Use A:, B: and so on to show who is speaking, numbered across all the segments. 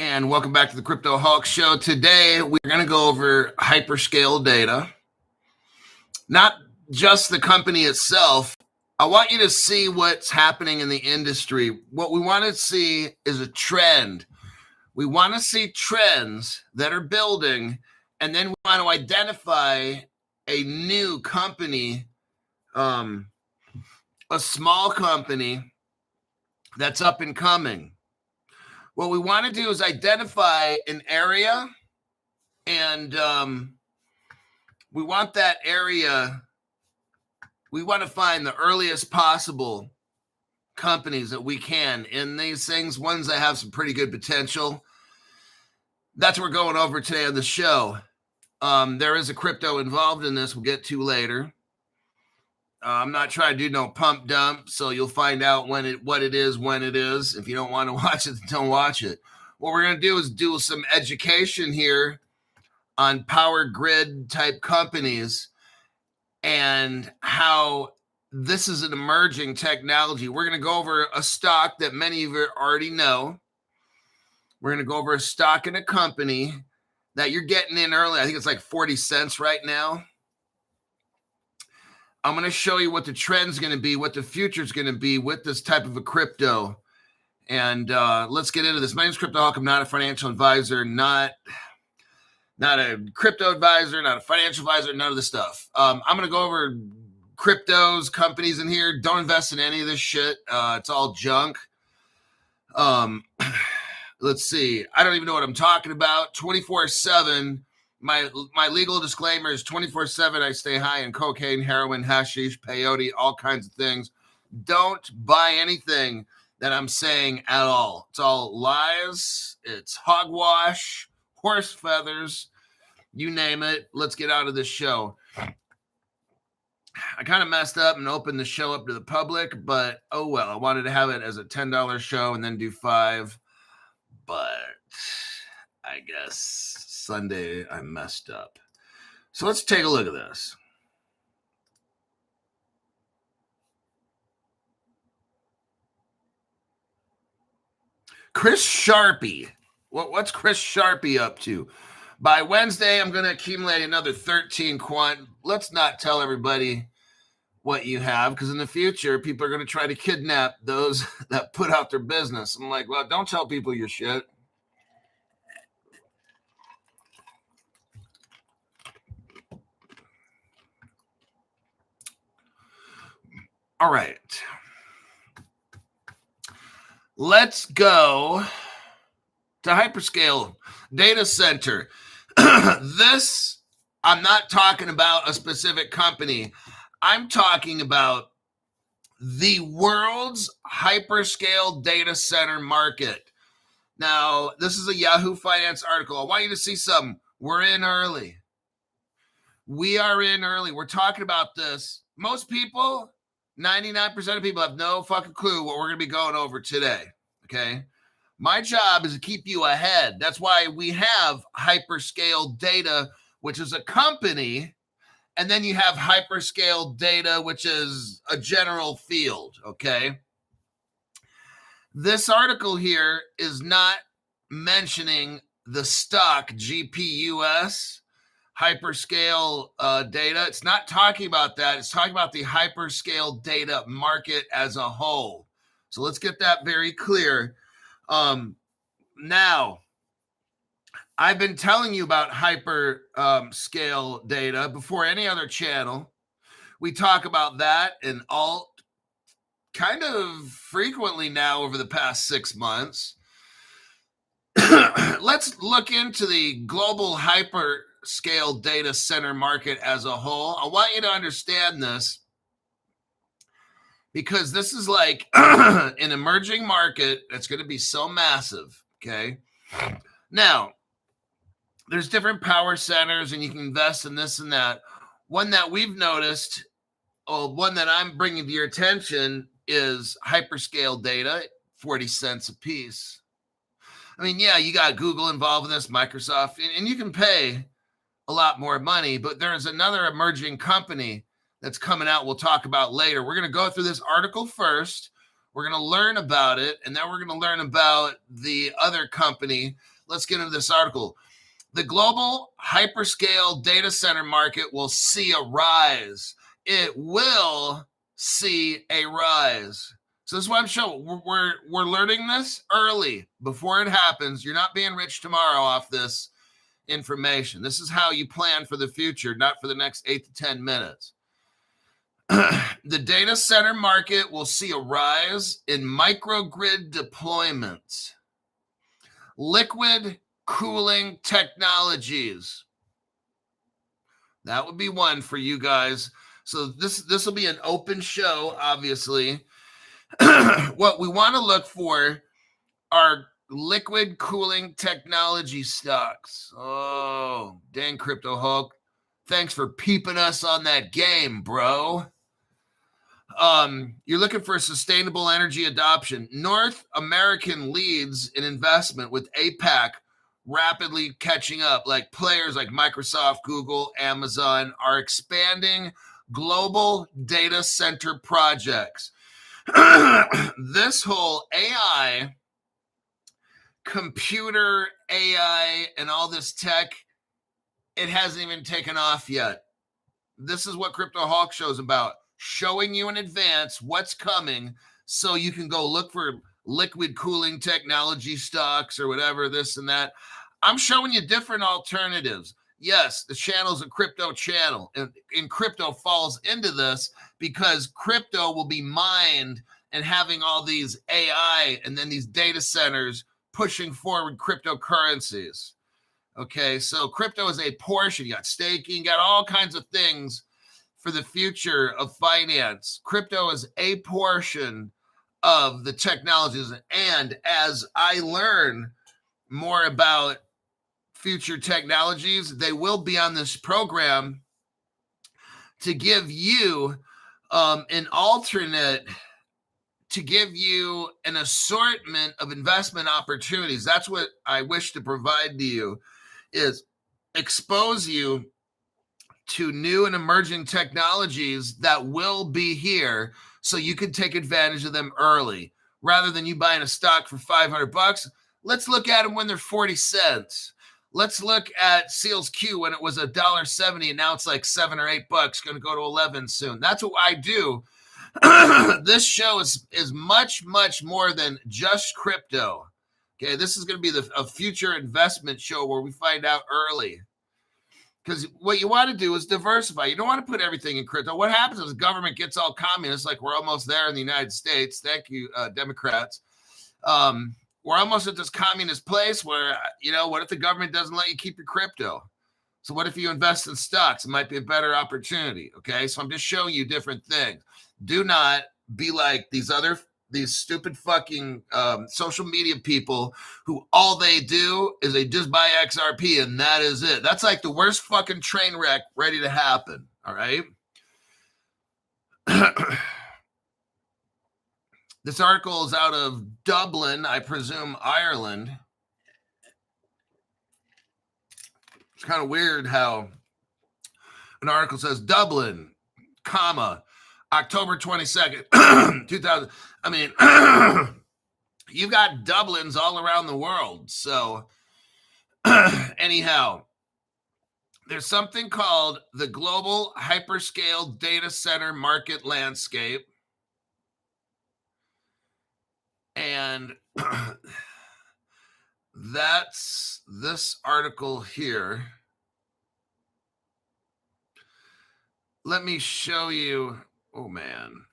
A: And welcome back to the Crypto Hawk Show. Today, we're going to go over hyperscale data. Not just the company itself. I want you to see what's happening in the industry. What we want to see is a trend. We want to see trends that are building, and then we want to identify a new company, a small company that's up and coming. What we want to do is identify an area, and we want that area, we want to find the earliest possible companies that we can in these things, ones that have some pretty good potential. That's what we're going over today on the show. There is a crypto involved in this we'll get to later. I'm not trying to do no pump dump, so you'll find out what it is when it is. If you don't want to watch it, then don't watch it. What we're going to do is do some education here on power grid type companies and how this is an emerging technology. We're going to go over a stock that many of you already know. We're going to go over a stock in a company that you're getting in early. I think it's like 40 cents right now. I'm going to show you what the trend's going to be, what the future's going to be with this type of a crypto. And let's get into this. My name's Crypto Hawk. I'm not a financial advisor, not a crypto advisor, not a financial advisor, none of this stuff. I'm going to go over cryptos, companies in here. Don't invest in any of this shit. It's all junk. Let's see. I don't even know what I'm talking about. 24/7. My legal disclaimer is 24/7. I stay high in cocaine, heroin, hashish, peyote, all kinds of things. Don't buy anything that I'm saying at all. It's all lies. It's hogwash, horse feathers, you name it. Let's get out of this show. I kind of messed up and opened the show up to the public, but oh well. I wanted to have it as a $10 show and then do $5, but I guess Sunday I messed up. So let's take a look at this. Chris Sharpie. What's Chris Sharpie up to? By Wednesday, I'm going to accumulate another 13 quant. Let's not tell everybody what you have, because in the future, people are going to try to kidnap those that put out their business. I'm like, well, don't tell people your shit. All right. Let's go to hyperscale data center. This, I'm not talking about a specific company. I'm talking about the world's hyperscale data center market. Now, this is a Yahoo Finance article. I want you to see something. We're in early. We are in early. We're talking about this. Most people, 99% of people have no fucking clue what we're going to be going over today, okay? My job is to keep you ahead. That's why we have hyperscale data, which is a company, and then you have hyperscale data, which is a general field, okay? This article here is not mentioning the stock GPUS, hyperscale data. It's not talking about that. It's talking about the hyperscale data market as a whole. So let's get that very clear. Now, I've been telling you about hyperscale data before any other channel. We talk about that in alt kind of frequently now over the past 6 months. Let's look into the global hyperscale data center market as a whole. I want you to understand this because this is like an emerging market that's going to be so massive, okay? Now, there's different power centers and you can invest in this and that. One that we've noticed, one that I'm bringing to your attention is hyperscale data, 40 cents a piece. I mean, yeah, you got Google involved in this, Microsoft, and you can pay a lot more money, but there's another emerging company that's coming out we'll talk about later. We're going to go through this article first. We're going to learn about it, and then we're going to learn about the other company. Let's get into this article. The global hyperscale data center market will see a rise. It will see a rise. So this is what I'm showing. We're learning this early before it happens. You're not being rich tomorrow off this information. This is how you plan for the future, not for the next 8 to 10 minutes. The data center market will see a rise in microgrid deployments, liquid cooling technologies. That would be one for you guys. So this will be an open show, obviously. What we want to look for are liquid cooling technology stocks. Oh, dang, Crypto Hulk. Thanks for peeping us on that game, bro. You're looking for sustainable energy adoption. North American leads in investment, with APAC rapidly catching up. Like players like Microsoft, Google, Amazon are expanding global data center projects. This whole AI, computer AI, and all this tech, it hasn't even taken off yet. This is what Crypto Hawk Show's about, showing you in advance what's coming so you can go look for liquid cooling technology stocks or whatever, this and that. I'm showing you different alternatives. Yes, the channel's a crypto channel, and crypto falls into this because crypto will be mined and having all these AI and then these data centers pushing forward cryptocurrencies. Okay, so crypto is a portion. You got staking, you got all kinds of things for the future of finance. Crypto is a portion of the technologies. And as I learn more about future technologies, they will be on this program to give you an alternate, to give you an assortment of investment opportunities. That's what I wish to provide to you, is expose you to new and emerging technologies that will be here so you can take advantage of them early. Rather than you buying a stock for $500, let's look at them when they're 40 cents. Let's look at Seals Q when it was $1.70 and now it's like $7 or $8, going to go to 11 soon. That's what I do. This show is much, much more than just crypto. Okay, this is going to be a future investment show where we find out early. Because what you want to do is diversify. You don't want to put everything in crypto. What happens is the government gets all communist, like we're almost there in the United States. Thank you, Democrats. We're almost at this communist place where, what if the government doesn't let you keep your crypto? So what if you invest in stocks? It might be a better opportunity, okay? So I'm just showing you different things. Do not be like these stupid fucking social media people who all they do is they just buy XRP and that is it. That's like the worst fucking train wreck ready to happen, all right? This article is out of Dublin, I presume Ireland. It's kind of weird how an article says Dublin, comma, October 22nd, 2000. I mean, you've got Dublins all around the world. So anyhow, there's something called the global hyperscale data center market landscape. And that's this article here. Let me show you. Oh man,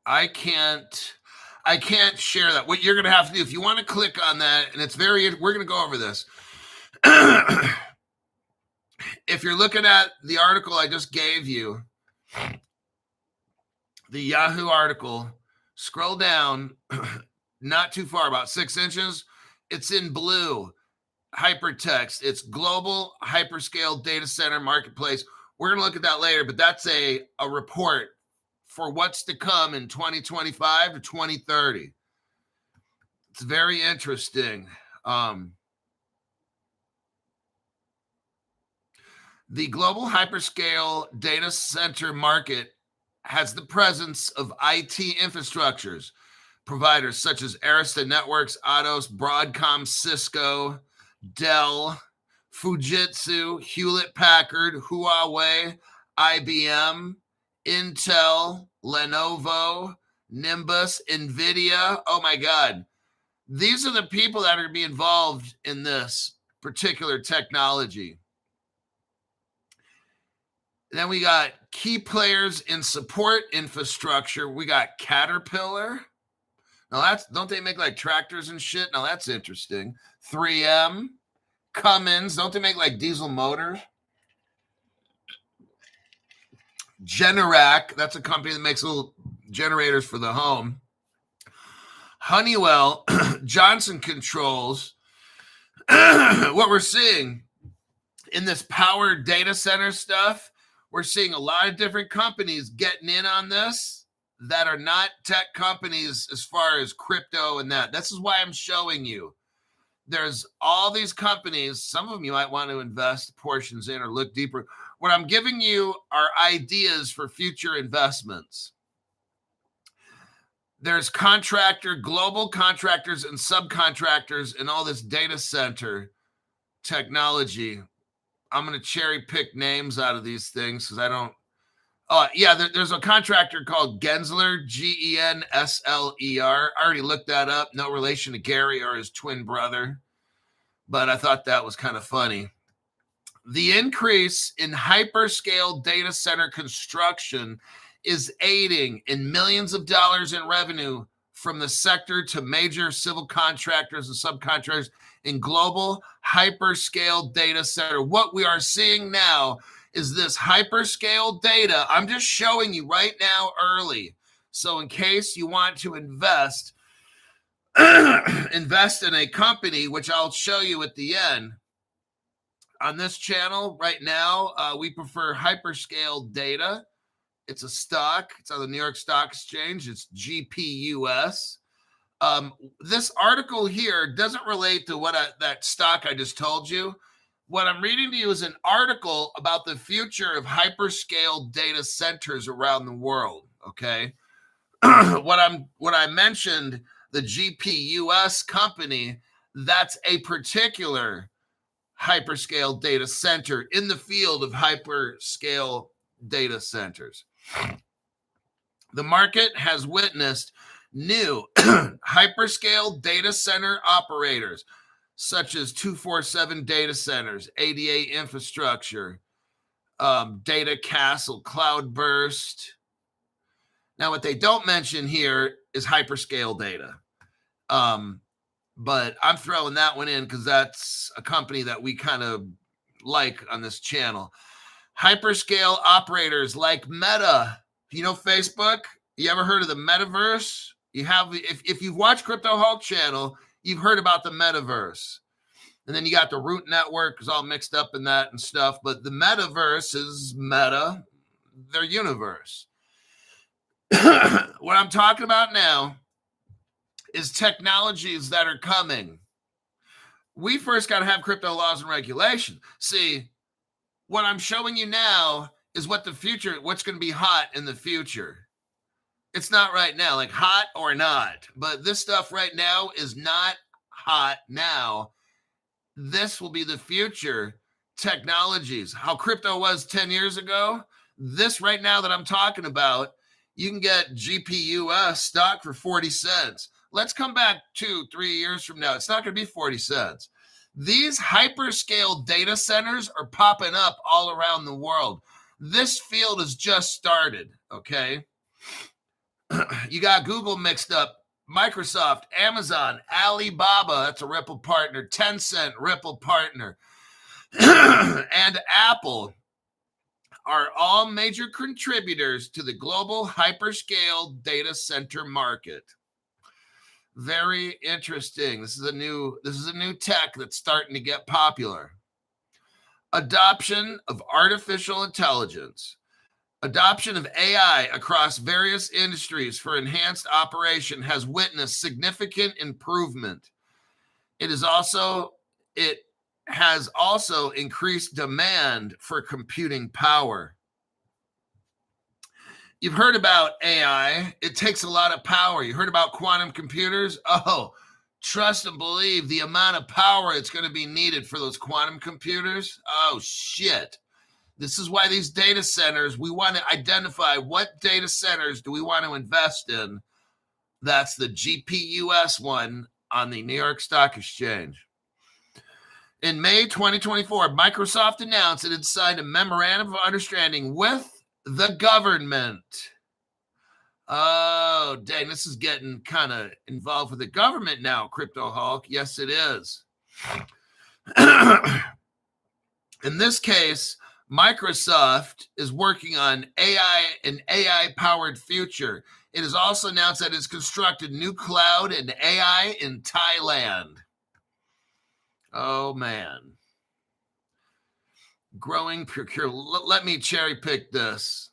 A: I can't share that. What you're going to have to do, if you want to click on that, and we're going to go over this. If you're looking at the article I just gave you, the Yahoo article, scroll down, not too far, about 6 inches. It's in blue, hypertext. It's global hyperscale data center marketplace. We're going to look at that later, but that's a report for what's to come in 2025 to 2030. It's very interesting. The global hyperscale data center market has the presence of IT infrastructures, providers such as Arista Networks, Atos, Broadcom, Cisco, Dell, Fujitsu, Hewlett-Packard, Huawei, IBM, Intel, Lenovo, Nimbus, NVIDIA. Oh my God. These are the people that are going to be involved in this particular technology. Then we got key players in support infrastructure. We got Caterpillar. Now don't they make like tractors and shit? Now that's interesting. 3M, Cummins, don't they make like diesel motors? Generac, that's a company that makes little generators for the home. Honeywell, Johnson Controls. What we're seeing in this power data center stuff, we're seeing a lot of different companies getting in on this that are not tech companies as far as crypto and that. This is why I'm showing you. There's all these companies, some of them you might want to invest portions in or look deeper. What I'm giving you are ideas for future investments. There's global contractors and subcontractors in all this data center technology. I'm going to cherry pick names out of these things because I don't. There's a contractor called Gensler, Gensler. I already looked that up. No relation to Gary or his twin brother, but I thought that was kind of funny. The increase in hyperscale data center construction is aiding in millions of dollars in revenue from the sector to major civil contractors and subcontractors in global hyperscale data center. What we are seeing now is this hyperscale data. I'm just showing you right now early. So in case you want to invest in a company, which I'll show you at the end. On this channel right now, we prefer hyperscale data. It's a stock. It's on the New York Stock Exchange. It's GPUS. This article here doesn't relate to that stock I just told you. What I'm reading to you is an article about the future of hyperscale data centers around the world. Okay, what I mentioned, the GPUS company, that's a particular hyperscale data center in the field of hyperscale data centers. The market has witnessed new hyperscale data center operators such as 247 data centers, ADA infrastructure, Data Castle, Cloudburst. Now, what they don't mention here is hyperscale data. But I'm throwing that one in because that's a company that we kind of like on this channel. Hyperscale operators like Meta. You know Facebook? You ever heard of the metaverse? You have, if you've watched Crypto Hulk channel, you've heard about the metaverse. And then you got the Root Network is all mixed up in that and stuff. But the metaverse is Meta, their universe. What I'm talking about now is technologies that are coming. We first got to have crypto laws and regulation. See, what I'm showing you now is what's going to be hot in the future. It's not right now, like hot or not. But this stuff right now is not hot now. This will be the future technologies. How crypto was 10 years ago, this right now that I'm talking about, you can get GPUS stock for 40 cents. Let's come back 2-3 years from now. It's not going to be 40 cents. These hyperscale data centers are popping up all around the world. This field has just started, okay? You got Google mixed up, Microsoft, Amazon, Alibaba, that's a Ripple partner, Tencent, Ripple partner, and Apple are all major contributors to the global hyperscale data center market. Very interesting. This is a new tech that's starting to get popular. Adoption of artificial intelligence. Adoption of AI across various industries for enhanced operation has witnessed significant improvement. It has also increased demand for computing power. You've heard about AI. It takes a lot of power. You heard about quantum computers? Oh, trust and believe the amount of power it's going to be needed for those quantum computers. Oh, shit. This is why these data centers, we want to identify what data centers do we want to invest in. That's the GPUS one on the New York Stock Exchange. In May 2024, Microsoft announced it had signed a memorandum of understanding with the government. Oh, dang, this is getting kind of involved with the government now, Crypto Hulk. Yes, it is. In this case, Microsoft is working on AI, an AI-powered future. It is also announced that it's constructed new cloud and AI in Thailand. Oh, man. Growing procure. Let me cherry pick this.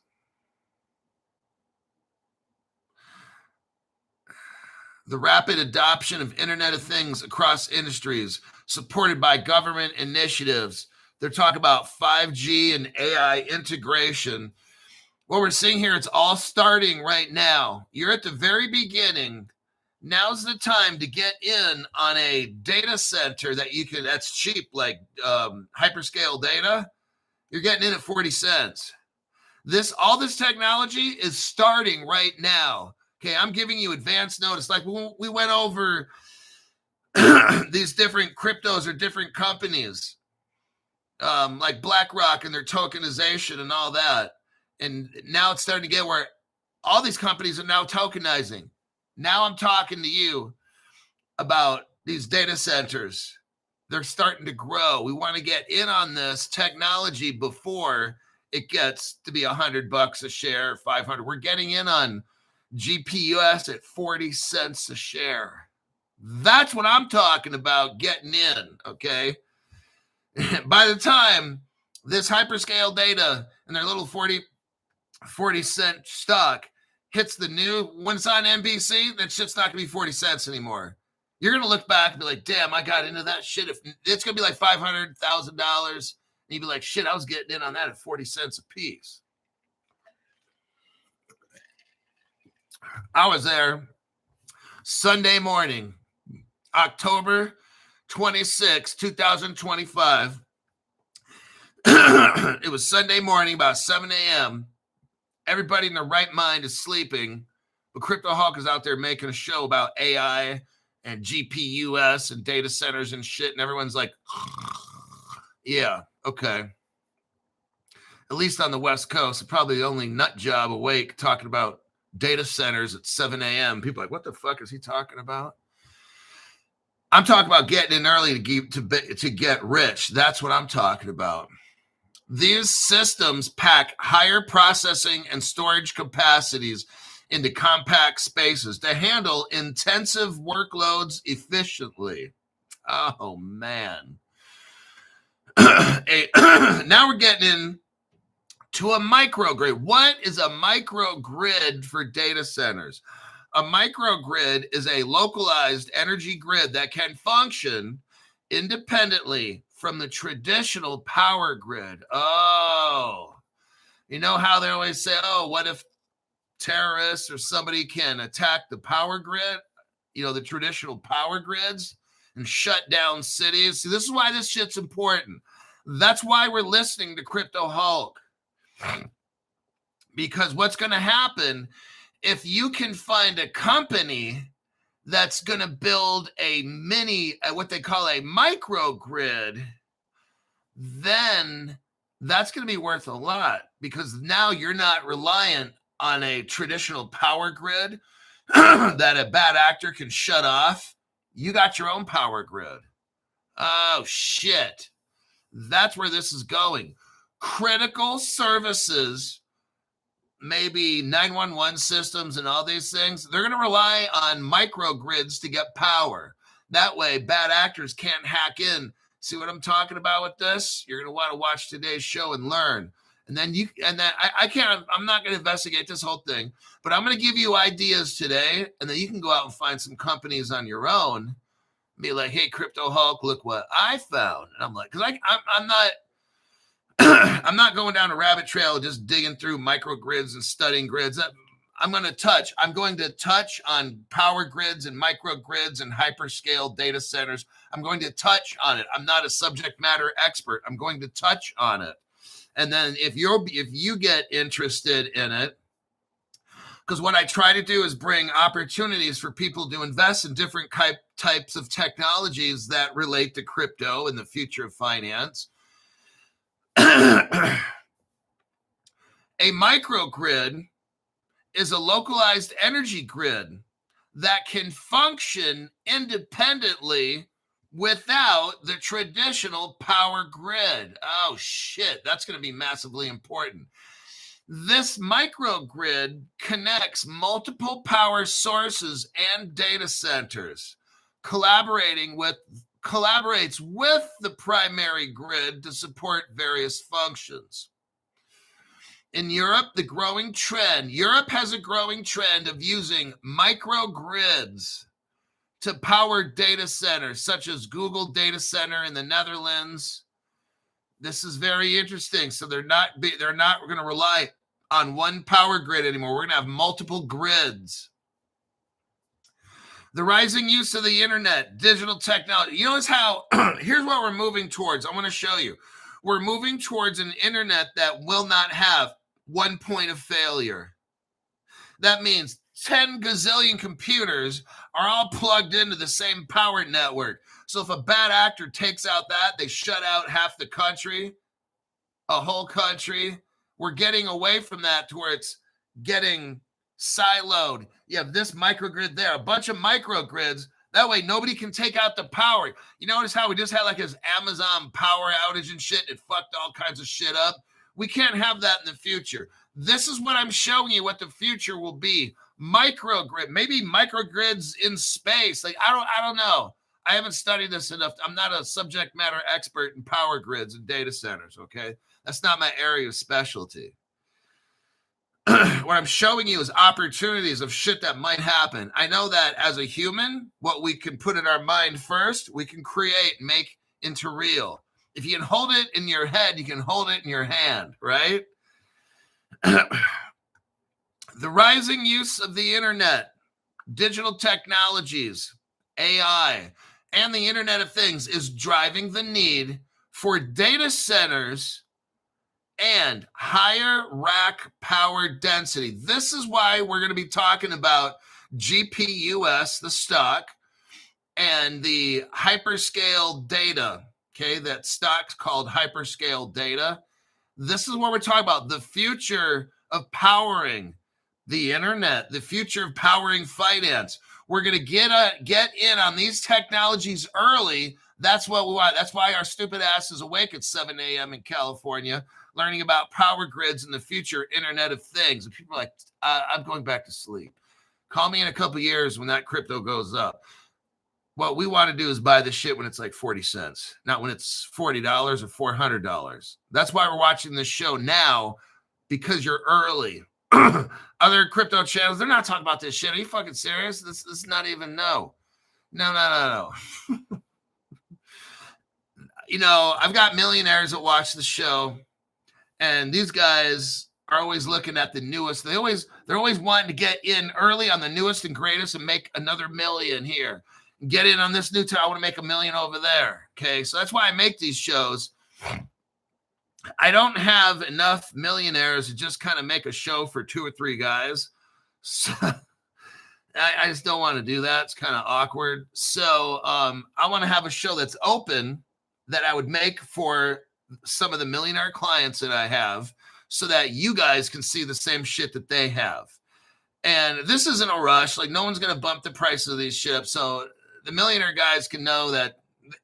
A: The rapid adoption of Internet of Things across industries, supported by government initiatives. They're talking about 5G and AI integration. What we're seeing here, it's all starting right now. You're at the very beginning. Now's the time to get in on a data center that you can, that's cheap, like hyperscale data. You're getting in at 40 cents. All this technology is starting right now. Okay, I'm giving you advance notice. Like we went over these different cryptos or different companies, like BlackRock and their tokenization and all that. And now it's starting to get where all these companies are now tokenizing. Now I'm talking to you about these data centers. They're starting to grow. We want to get in on this technology before it gets to be $100 a share, 500. We're getting in on GPUS at 40 cents a share. That's what I'm talking about, getting in, okay? By the time this hyperscale data and their little 40 cent stock hits the new, when it's on NBC, that shit's not going to be 40 cents anymore. You're going to look back and be like, damn, I got into that shit. If it's going to be like $500,000. And you'd be like, shit, I was getting in on that at 40 cents a piece. I was there Sunday morning, October 26, 2025. It was Sunday morning, about 7 a.m. Everybody in their right mind is sleeping, but Crypto Hawk is out there making a show about AI and GPUS and data centers and shit, and everyone's like, yeah, okay. At least on the West Coast, probably the only nut job awake talking about data centers at 7 a.m. People are like, what the fuck is he talking about? I'm talking about getting in early to get rich. That's what I'm talking about. These systems pack higher processing and storage capacities into compact spaces to handle intensive workloads efficiently. Oh, man. Now we're getting in to a microgrid. What is a microgrid for data centers? A microgrid is a localized energy grid that can function independently from the traditional power grid. Oh, you know how they always say, oh, what if terrorists or somebody can attack the power grid, you know, the traditional power grids, and shut down cities? See, this is why this shit's important. That's why we're listening to Crypto Hulk. Because what's going to happen if you can find a company that's going to build a what they call a microgrid, then that's going to be worth a lot, because now you're not reliant on a traditional power grid that a bad actor can shut off. You got your own power grid. Oh, shit. That's where this is going. Critical services, maybe 911 systems and all these things, they're going to rely on microgrids to get power. That way, bad actors can't hack in. See what I'm talking about with this? You're going to want to watch today's show and learn. And then I'm not going to investigate this whole thing, but I'm going to give you ideas today, and then you can go out and find some companies on your own. Be like, hey, Crypto Hulk, look what I found. And I'm like, because I'm not, I'm not going down a rabbit trail just digging through microgrids and studying grids. I'm going to touch on power grids and microgrids and hyperscale data centers. I'm going to touch on it. I'm not a subject matter expert. I'm going to touch on it. And then if you get interested in it, because what I try to do is bring opportunities for people to invest in different types of technologies that relate to crypto and the future of finance. A microgrid is a localized energy grid that can function independently without the traditional power grid. Oh, shit. That's going to be massively important. This microgrid connects multiple power sources and data centers, collaborates with the primary grid to support various functions. In Europe, Europe has a growing trend of using microgrids to power data centers, such as Google Data Center in the Netherlands. This is very interesting. So they're not going to rely on one power grid anymore. We're going to have multiple grids. The rising use of the internet, digital technology. You notice how, here's what we're moving towards. I want to show you. We're moving towards an internet that will not have one point of failure. That means 10 gazillion computers are all plugged into the same power network. So if a bad actor takes out that, they shut out half the country, a whole country. We're getting away from that to where it's getting siloed. You have this microgrid there, a bunch of microgrids. That way nobody can take out the power. You notice how we just had like this Amazon power outage and shit? It fucked all kinds of shit up. We can't have that in the future. This is what I'm showing you what the future will be. Microgrid, maybe microgrids in space. Like I don't know. I haven't studied this enough. I'm not a subject matter expert in power grids and data centers, okay? That's not my area of specialty. What I'm showing you is opportunities of shit that might happen. I know that as a human, what we can put in our mind first, we can create, make into real. If you can hold it in your head, you can hold it in your hand, right? The rising use of the internet, digital technologies, AI, and the Internet of Things is driving the need for data centers and higher rack power density. This is why we're going to be talking about GPUS, the stock, and the hyperscale data. Okay, that stock's called hyperscale data. This is what we're talking about, the future of powering the internet, the future of powering finance. We're going to get in on these technologies early. That's what we want. That's why our stupid ass is awake at 7 a.m. in California, learning about power grids and the future Internet of Things. And people are like, I'm going back to sleep. Call me in a couple of years when that crypto goes up. What we want to do is buy the shit when it's like 40 cents, not when it's $40 or $400. That's why we're watching this show now, because you're early. Other crypto channels, they're not talking about this shit. Are you fucking serious? This is not even no. You know, I've got millionaires that watch the show, and these guys are always looking at the newest. They're always wanting to get in early on the newest and greatest and make another million here. Get in on this new time. I want to make $1 million over there. Okay, so that's why I make these shows. I don't have enough millionaires to just kind of make a show for 2 or 3 guys. So I just don't want to do that. It's kind of awkward. So I want to have a show that's open that I would make for some of the millionaire clients that I have so that you guys can see the same shit that they have. And this isn't a rush. Like, no one's going to bump the price of these shit up. So the millionaire guys can know that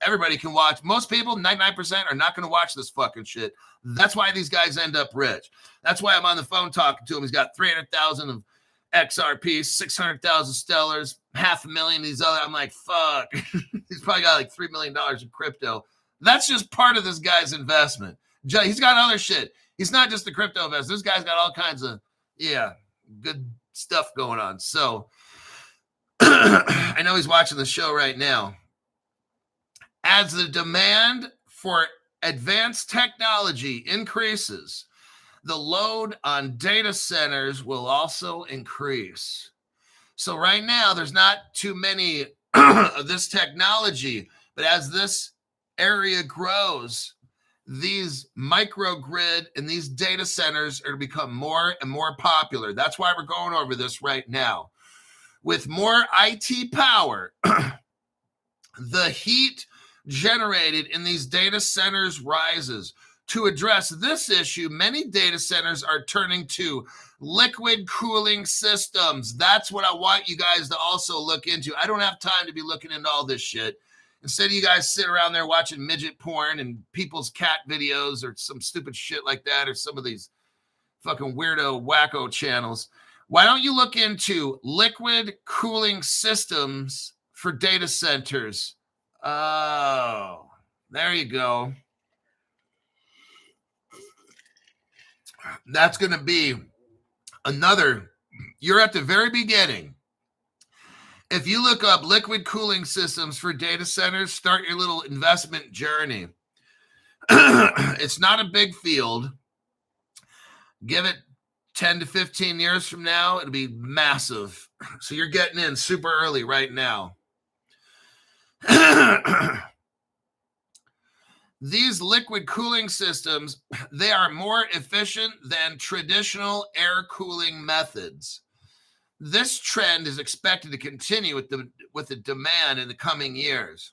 A: everybody can watch. Most people, 99%, are not going to watch this fucking shit. That's why these guys end up rich. That's why I'm on the phone talking to him. He's got 300,000 of XRP, 600,000 Stellars, $500,000 of these other. I'm like, fuck. He's probably got like $3 million in crypto. That's just part of this guy's investment. He's got other shit. He's not just a crypto investor. This guy's got all kinds of, good stuff going on. So I know he's watching the show right now. As the demand for advanced technology increases, the load on data centers will also increase. So right now, there's not too many of this technology, but as this area grows, these microgrid and these data centers are to become more and more popular. That's why we're going over this right now. With more IT power, the heat generated in these data centers rises. To address this issue, many data centers are turning to liquid cooling systems. That's what I want you guys to also look into. I don't have time to be looking into all this shit. Instead of you guys sit around there watching midget porn and people's cat videos or some stupid shit like that, or some of these fucking weirdo wacko channels, why don't you look into liquid cooling systems for data centers? Oh, there you go. That's going to be another, you're at the very beginning. If you look up liquid cooling systems for data centers, start your little investment journey. It's not a big field. Give it 10 to 15 years from now, it'll be massive. So you're getting in super early right now. These liquid cooling systems, they are more efficient than traditional air cooling methods. This trend is expected to continue with the demand in the coming years.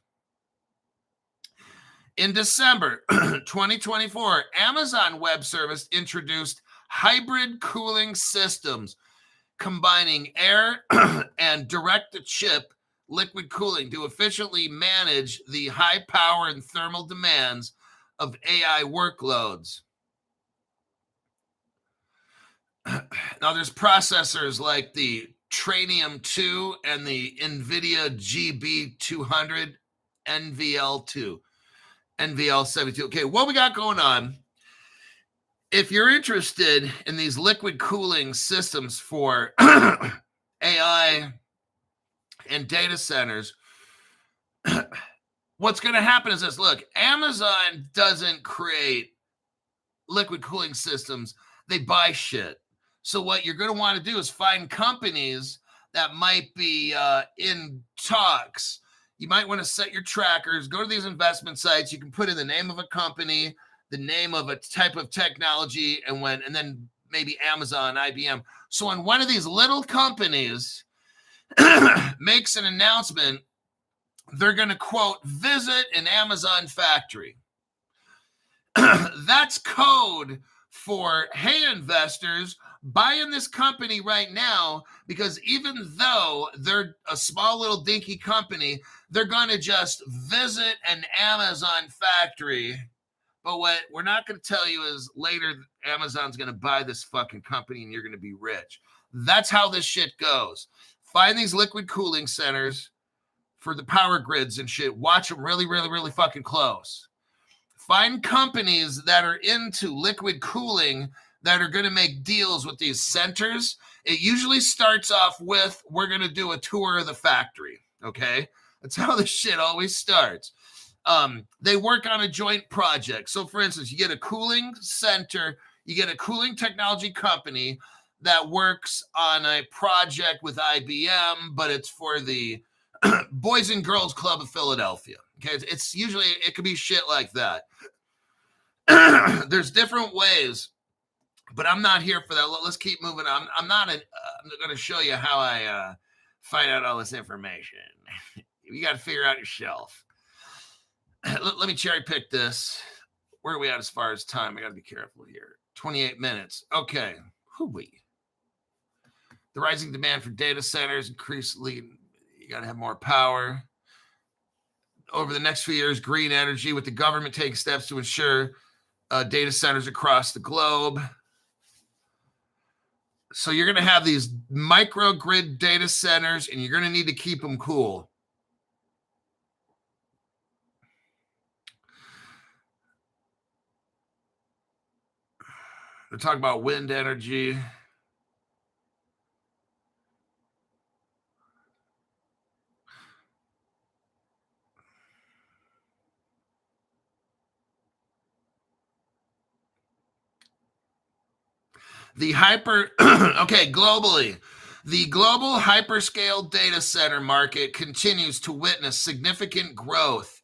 A: In December 2024, Amazon Web Service introduced hybrid cooling systems combining air and direct-to-chip liquid cooling to efficiently manage the high power and thermal demands of AI workloads. Now, there's processors like the Trainium 2 and the NVIDIA GB200 NVL2, NVL72. Okay, what we got going on? If you're interested in these liquid cooling systems for AI and data centers, what's going to happen is this. Look, Amazon doesn't create liquid cooling systems. They buy shit. So what you're going to want to do is find companies that might be in talks. You might want to set your trackers, go to these investment sites. You can put in the name of a company, the name of a type of technology, and then maybe Amazon, IBM. So when one of these little companies makes an announcement, they're going to quote, visit an Amazon factory. That's code for, hey, investors, buy in this company right now, because even though they're a small little dinky company, they're going to just visit an Amazon factory. But what we're not going to tell you is later Amazon's going to buy this fucking company and you're going to be rich. That's how this shit goes. Find these liquid cooling centers for the power grids and shit. Watch them really, really, really fucking close. Find companies that are into liquid cooling that are going to make deals with these centers. It usually starts off with, we're going to do a tour of the factory. Okay? That's how this shit always starts. They work on a joint project. So for instance, you get a cooling center, you get a cooling technology company that works on a project with IBM, but it's for the Boys and Girls Club of Philadelphia. Okay, it's usually, it could be shit like that. There's different ways, but I'm not here for that. Let's keep moving on. I'm going to show you how I find out all this information. You got to figure out yourself. Let me cherry pick this. Where are we at as far as time? I got to be careful here. 28 minutes. Okay. Hoo-wee. The rising demand for data centers increasingly, you got to have more power. Over the next few years, green energy, with the government taking steps to ensure data centers across the globe. So you're going to have these microgrid data centers, and you're going to need to keep them cool. They're talking about wind energy. Globally, the global hyperscale data center market continues to witness significant growth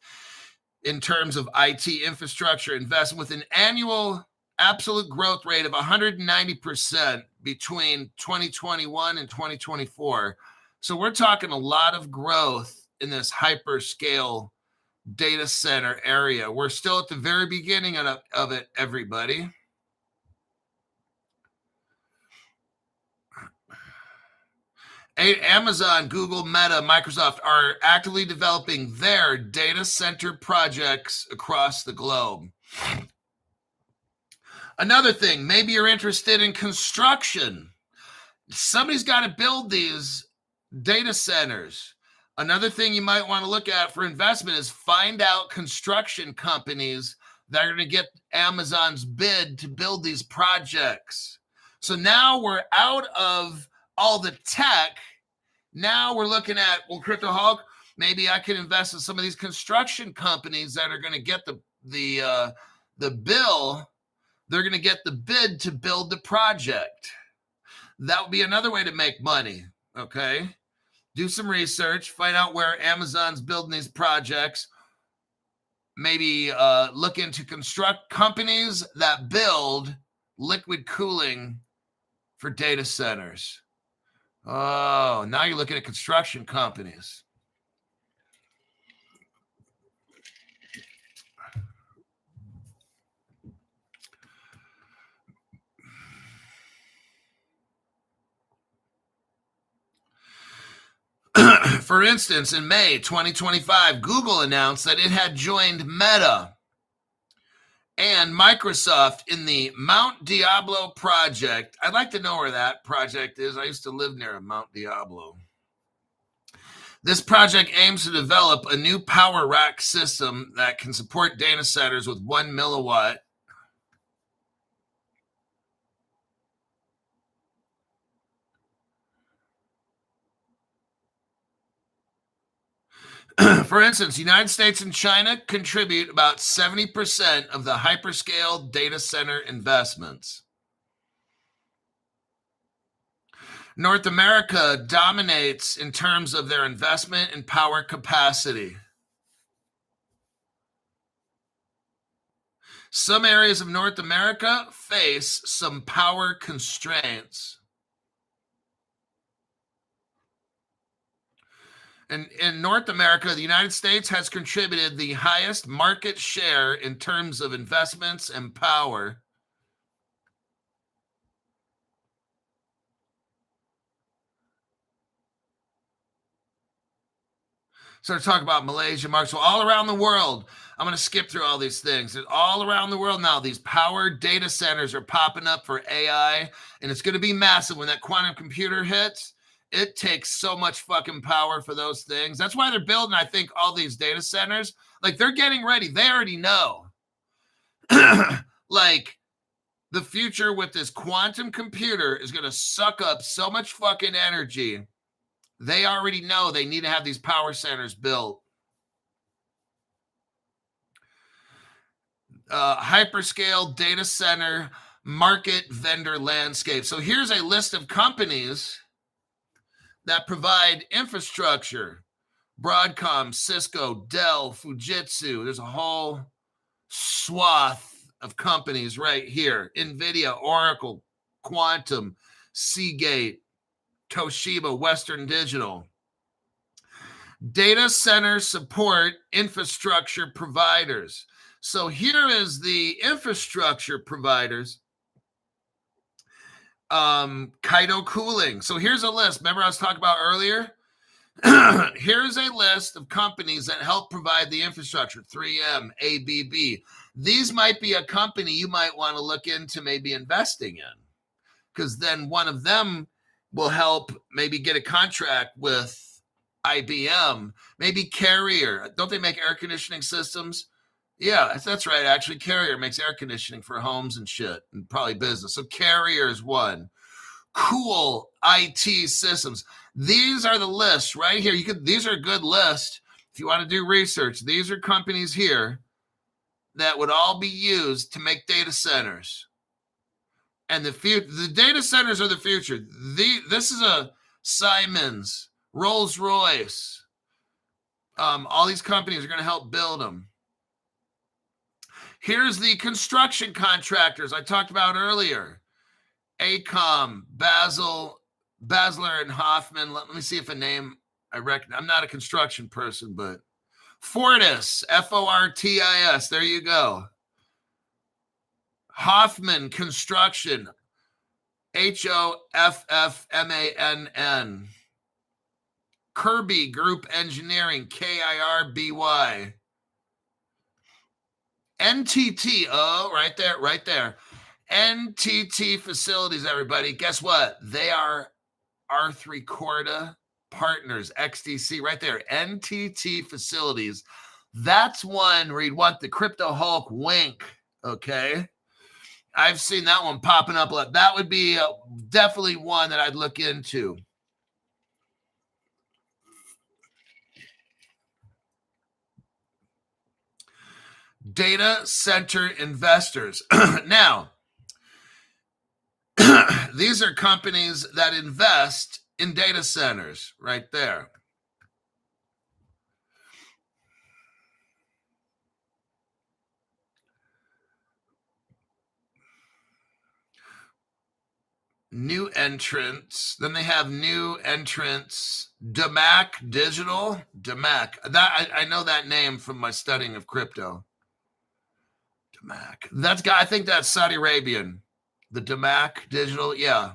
A: in terms of IT infrastructure investment, with an annual absolute growth rate of 190% between 2021 and 2024. So we're talking a lot of growth in this hyperscale data center area. We're still at the very beginning of it, everybody. Amazon, Google, Meta, Microsoft are actively developing their data center projects across the globe. Another thing, maybe you're interested in construction. Somebody's got to build these data centers. Another thing you might want to look at for investment is find out construction companies that are going to get Amazon's bid to build these projects. So now we're out of all the tech. Now we're looking at, well, Crypto Hulk, maybe I can invest in some of these construction companies that are going to get the bill. They're going to get the bid to build the project. That would be another way to make money. Okay. Do some research, find out where Amazon's building these projects. Maybe look into construct companies that build liquid cooling for data centers. Oh, now you're looking at construction companies. For instance, in May 2025, Google announced that it had joined Meta and Microsoft in the Mount Diablo project. I'd like to know where that project is. I used to live near Mount Diablo. This project aims to develop a new power rack system that can support data centers with 1 milliwatt. For instance, the United States and China contribute about 70% of the hyperscale data center investments. North America dominates in terms of their investment in power capacity. Some areas of North America face some power constraints. And in North America, the United States has contributed the highest market share in terms of investments and power. So to talk about Malaysia, Mark. So all around the world, I'm going to skip through all these things. And all around the world now, these power data centers are popping up for AI, and it's going to be massive when that quantum computer hits. It takes so much fucking power for those things. That's why they're building, I think, all these data centers. Like, they're getting ready. They already know. Like, the future with this quantum computer is going to suck up so much fucking energy. They already know they need to have these power centers built. Hyperscale data center market vendor landscape. So here's a list of companies that provide infrastructure: Broadcom, Cisco, Dell, Fujitsu. There's a whole swath of companies right here. NVIDIA, Oracle, Quantum, Seagate, Toshiba, Western Digital. Data center support infrastructure providers. So here is the infrastructure providers. Kaido Cooling. So here's a list. Remember I was talking about earlier? Here's a list of companies that help provide the infrastructure. 3M, ABB. These might be a company you might want to look into maybe investing in, because then one of them will help maybe get a contract with IBM, maybe Carrier. Don't they make air conditioning systems? Yeah, that's right. Actually, Carrier makes air conditioning for homes and shit, and probably business. So Carrier is one. Cool IT systems. These are the lists right here. These are a good list if you want to do research. These are companies here that would all be used to make data centers. And the data centers are the future. This is a Siemens, Rolls-Royce. All these companies are going to help build them. Here's the construction contractors I talked about earlier. ACOM, Basler and Hoffman. Let me see if a name I reckon. I'm not a construction person, but Fortis, Fortis. There you go. Hoffman Construction, Hoffmann. Kirby Group Engineering, KIRBY. NTT, oh, right there. NTT Facilities, everybody. Guess what? They are R3 Corda partners, XDC, right there. NTT Facilities. That's one where you'd want the Crypto Hulk wink, okay? I've seen that one popping up. That would be definitely one that I'd look into. Data center investors. Now, these are companies that invest in data centers right there. New entrants. Then they have new entrants. DMAC Digital. DMAC. I know that name from my studying of crypto. DMAC. I think that's Saudi Arabian. The DMAC Digital. Yeah.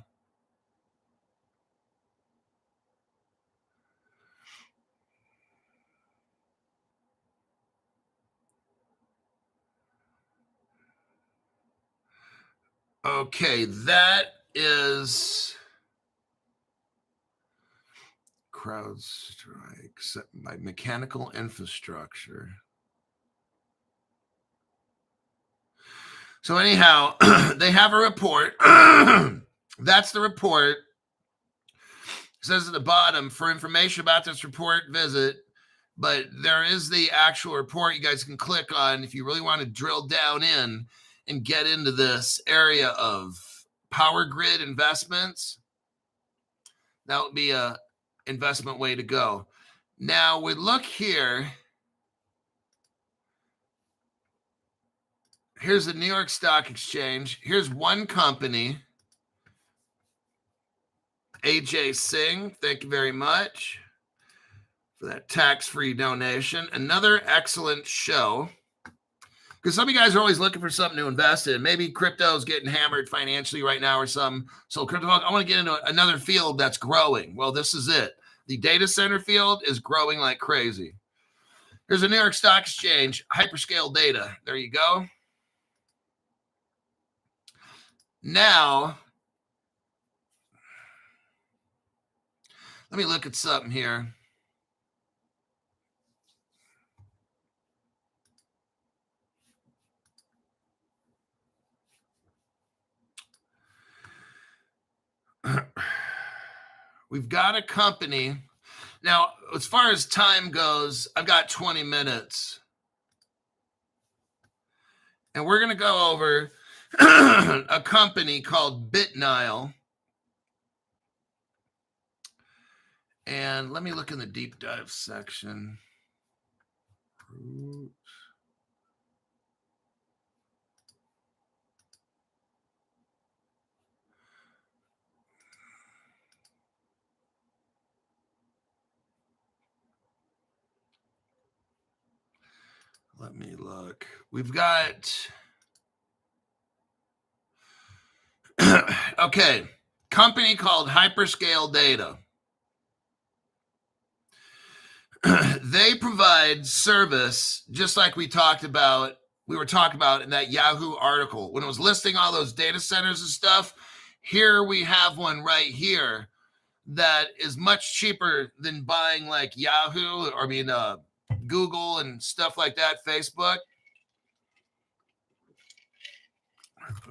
A: Okay, that is CrowdStrike by Mechanical Infrastructure. So anyhow, they have a report. That's the report. It says at the bottom, for information about this report, visit. But there is the actual report you guys can click on if you really want to drill down in and get into this area of power grid investments. That would be a investment way to go. Now we look here. Here's the New York Stock Exchange. Here's one company. AJ Singh, thank you very much for that tax-free donation. Another excellent show. Because some of you guys are always looking for something to invest in. Maybe crypto is getting hammered financially right now or something. So crypto, I want to get into another field that's growing. Well, this is it. The data center field is growing like crazy. Here's a New York Stock Exchange, hyperscale data. There you go. Now, let me look at something here. We've got a company. Now, as far as time goes, I've got 20 minutes. And we're going to go over a company called BitNile. And let me look in the deep dive section. Let me look. We've got, okay, company called Hyperscale Data. They provide service just like we were talking about in that Yahoo article. When it was listing all those data centers and stuff, here we have one right here that is much cheaper than buying like Yahoo, or Google and stuff like that, Facebook.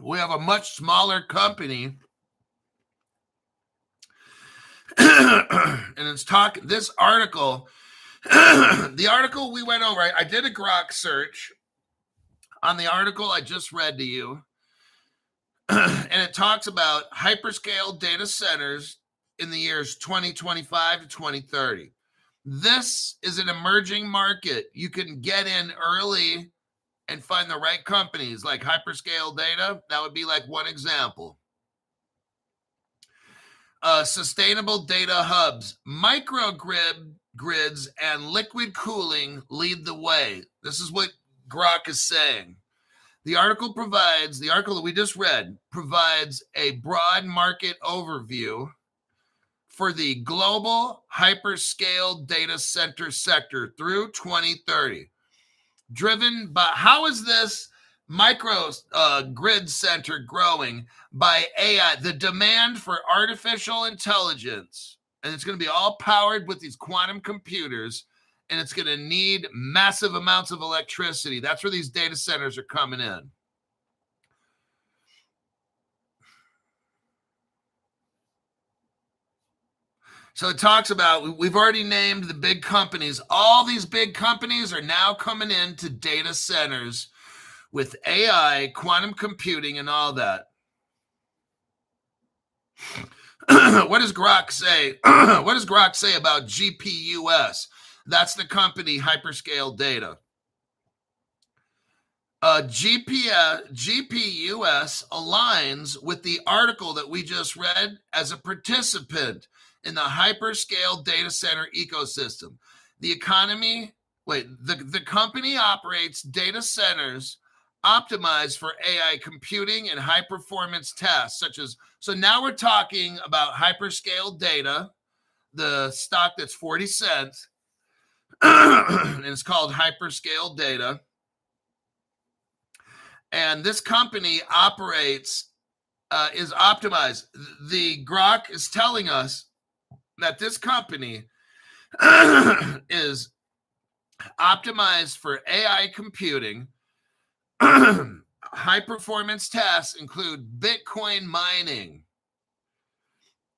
A: We have a much smaller company. And it's this article, the article we went over, I did a Grok search on the article I just read to you. And it talks about hyperscale data centers in the years 2025 to 2030. This is an emerging market. You can get in early and find the right companies like hyperscale data. That would be like one example. Sustainable data hubs, microgrids, and liquid cooling lead the way. This is what Grok is saying. The article that we just read provides a broad market overview for the global hyperscale data center sector through 2030. Driven by, how is this micro grid center growing? By AI, the demand for artificial intelligence, and it's going to be all powered with these quantum computers, and it's going to need massive amounts of electricity. That's where these data centers are coming in. So it talks about, we've already named the big companies. All these big companies are now coming into data centers with AI, quantum computing, and all that. What does Grok say? What does Grok say about GPUS? That's the company Hyperscale Data. GPUS aligns with the article that we just read as a participant in the hyperscale data center ecosystem. The company operates data centers optimized for AI computing and high performance tasks, such as, so now we're talking about hyperscale data, the stock that's 40 cents, and it's called Hyperscale Data. And this company operates, is optimized. The Grok is telling us that this company is optimized for AI computing. High performance tasks include Bitcoin mining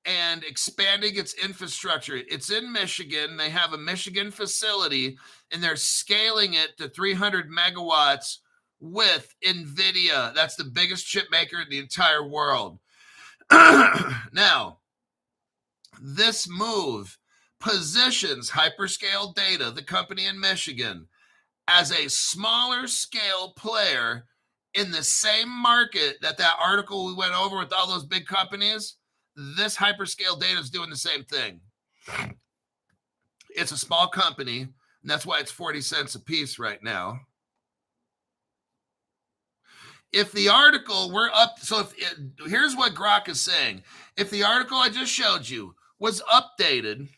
A: and expanding its infrastructure. It's in Michigan. They have a Michigan facility, and they're scaling it to 300 megawatts with NVIDIA. That's the biggest chip maker in the entire world. Now, this move positions Hyperscale Data, the company in Michigan, as a smaller scale player in the same market that article we went over with all those big companies. This Hyperscale Data is doing the same thing. It's a small company, and that's why it's 40 cents a piece right now. If the article were up, here's what Grok is saying. If the article I just showed you was updated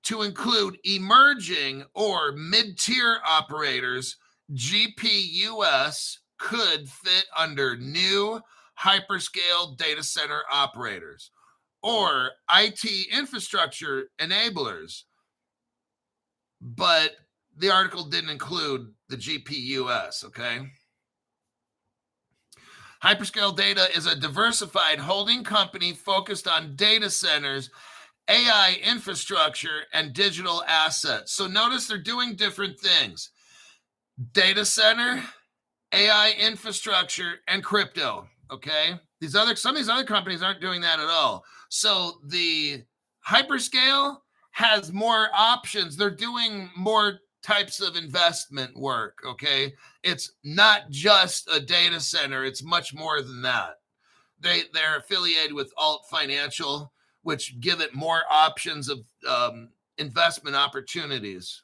A: to include emerging or mid-tier operators, GPUS could fit under new hyperscale data center operators or IT infrastructure enablers. But the article didn't include the GPUS, okay? Hyperscale Data is a diversified holding company focused on data centers, AI infrastructure, and digital assets. So notice they're doing different things. Data center, AI infrastructure, and crypto, okay? Some of these other companies aren't doing that at all. So the hyperscale has more options. They're doing more types of investment work, okay? It's not just a data center. It's much more than that. They're affiliated with Alt Financial, which give it more options of investment opportunities.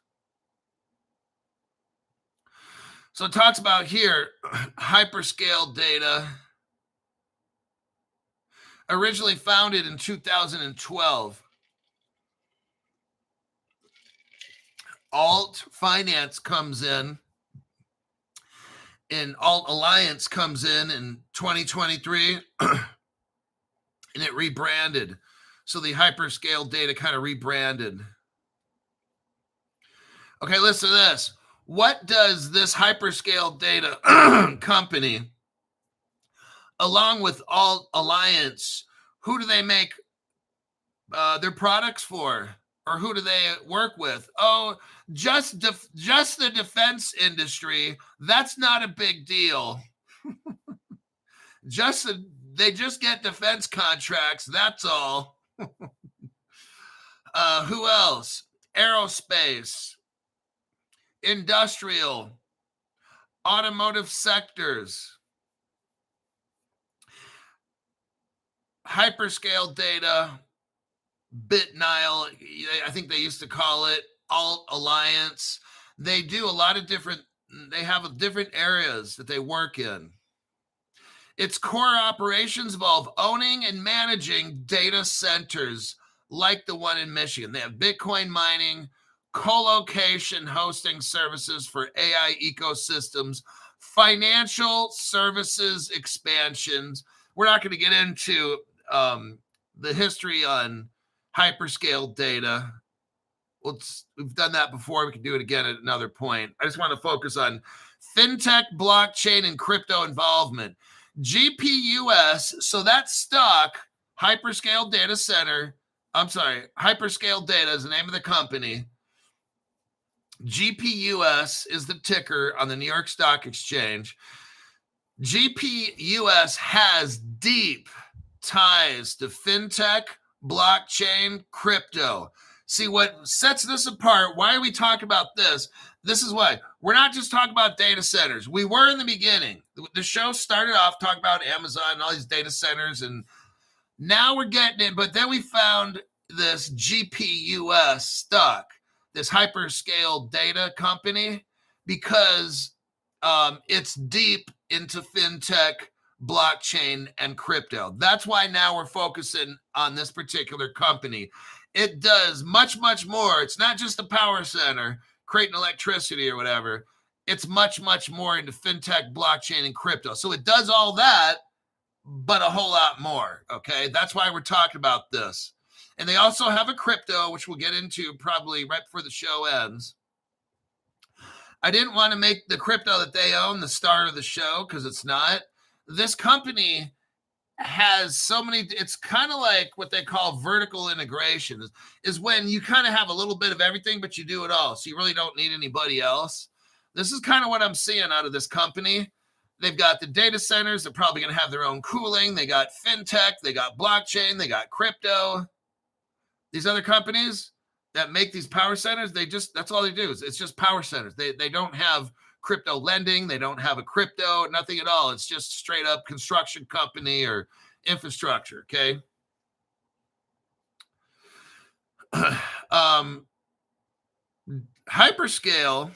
A: So it talks about here, Hyperscale Data, originally founded in 2012. Alt Finance comes in, and Alt Alliance comes in 2023, and it rebranded. So the Hyperscale Data kind of rebranded. Okay, listen to this. What does this Hyperscale Data company, along with Alt Alliance, who do they make their products for? Or who do they work with? Oh, just the defense industry. That's not a big deal. They just get defense contracts. That's all. Who else? Aerospace, industrial, automotive sectors, hyperscale data, BitNile, I think they used to call it Alt Alliance. They do a lot of they have different areas that they work in. Its core operations involve owning and managing data centers like the one in Michigan. They have Bitcoin mining, co-location hosting services for AI ecosystems, financial services expansions. We're not going to get into the history on hyperscale data. We've done that before. We can do it again at another point. I just want to focus on fintech, blockchain, and crypto involvement. GPUS, so that stock, Hyperscale Data Center, Hyperscale Data is the name of the company. GPUS is the ticker on the New York Stock Exchange. GPUS has deep ties to fintech, blockchain, crypto. See, what sets this apart, why are we talking about this? This is why. We're not just talking about data centers. We were in the beginning. The show started off talking about Amazon and all these data centers, and now we're getting it. But then we found this GPUS stock, this hyperscale data company, because it's deep into fintech, blockchain, and crypto. That's why now we're focusing on this particular company. It does much, much more. It's not just a power center creating electricity or whatever. It's much, much more into fintech, blockchain, and crypto. So it does all that, but a whole lot more, okay? That's why we're talking about this. And they also have a crypto, which we'll get into probably right before the show ends. I didn't want to make the crypto that they own the star of the show because it's not. This company has so many, it's kind of like what they call vertical integration, is when you kind of have a little bit of everything, but you do it all. So you really don't need anybody else. This is kind of what I'm seeing out of this company. They've got the data centers. They're probably going to have their own cooling. They got fintech. They got blockchain. They got crypto. These other companies that make these power centers, that's all they do. It's just power centers. They don't have crypto lending. They don't have a crypto, nothing at all. It's just straight up construction company or infrastructure. Okay. Hyperscale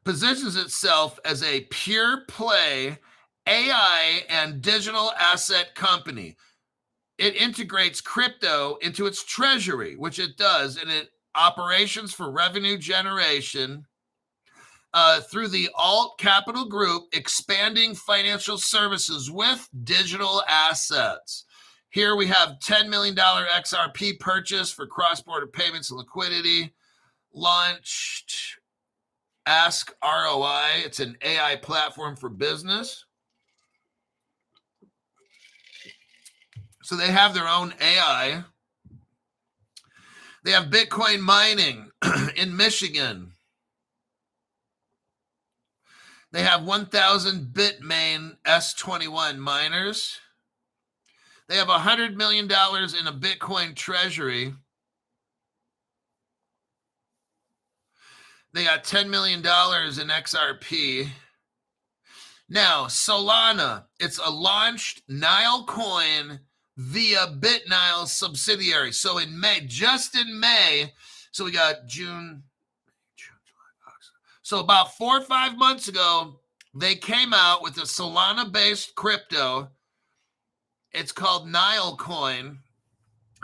A: positions itself as a pure play AI and digital asset company. It integrates crypto into its treasury, which it does, and it operations for revenue generation through the Alt Capital Group, expanding financial services with digital assets. Here we have $10 million XRP purchase for cross-border payments and liquidity. Launched Ask ROI. It's an AI platform for business. So they have their own AI. They have Bitcoin mining in Michigan. They have 1,000 Bitmain S21 miners. They have $100 million in a Bitcoin treasury. They got $10 million in XRP. Now, Solana, it's a launched Nile coin via BitNile subsidiary. So in May, just in May, so we got June, July, August. So about 4 or 5 months ago, they came out with a Solana-based crypto. It's called Nile coin,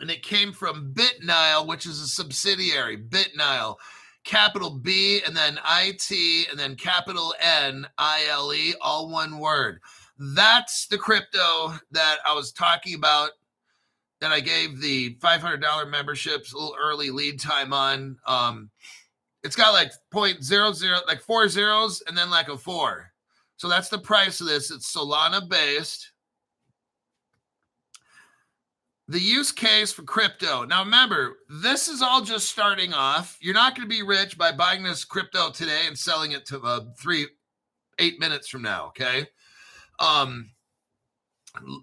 A: and it came from BitNile, which is a subsidiary, BitNile. Capital B and then IT and then capital NILE, all one word. That's the crypto that I was talking about that I gave the $500 memberships, a little early lead time on. It's got like 0.00, like 4 zeros and then like a 4. So that's the price of this. It's Solana based. The use case for crypto. Now, remember, this is all just starting off. You're not going to be rich by buying this crypto today and selling it to 8 minutes from now, okay?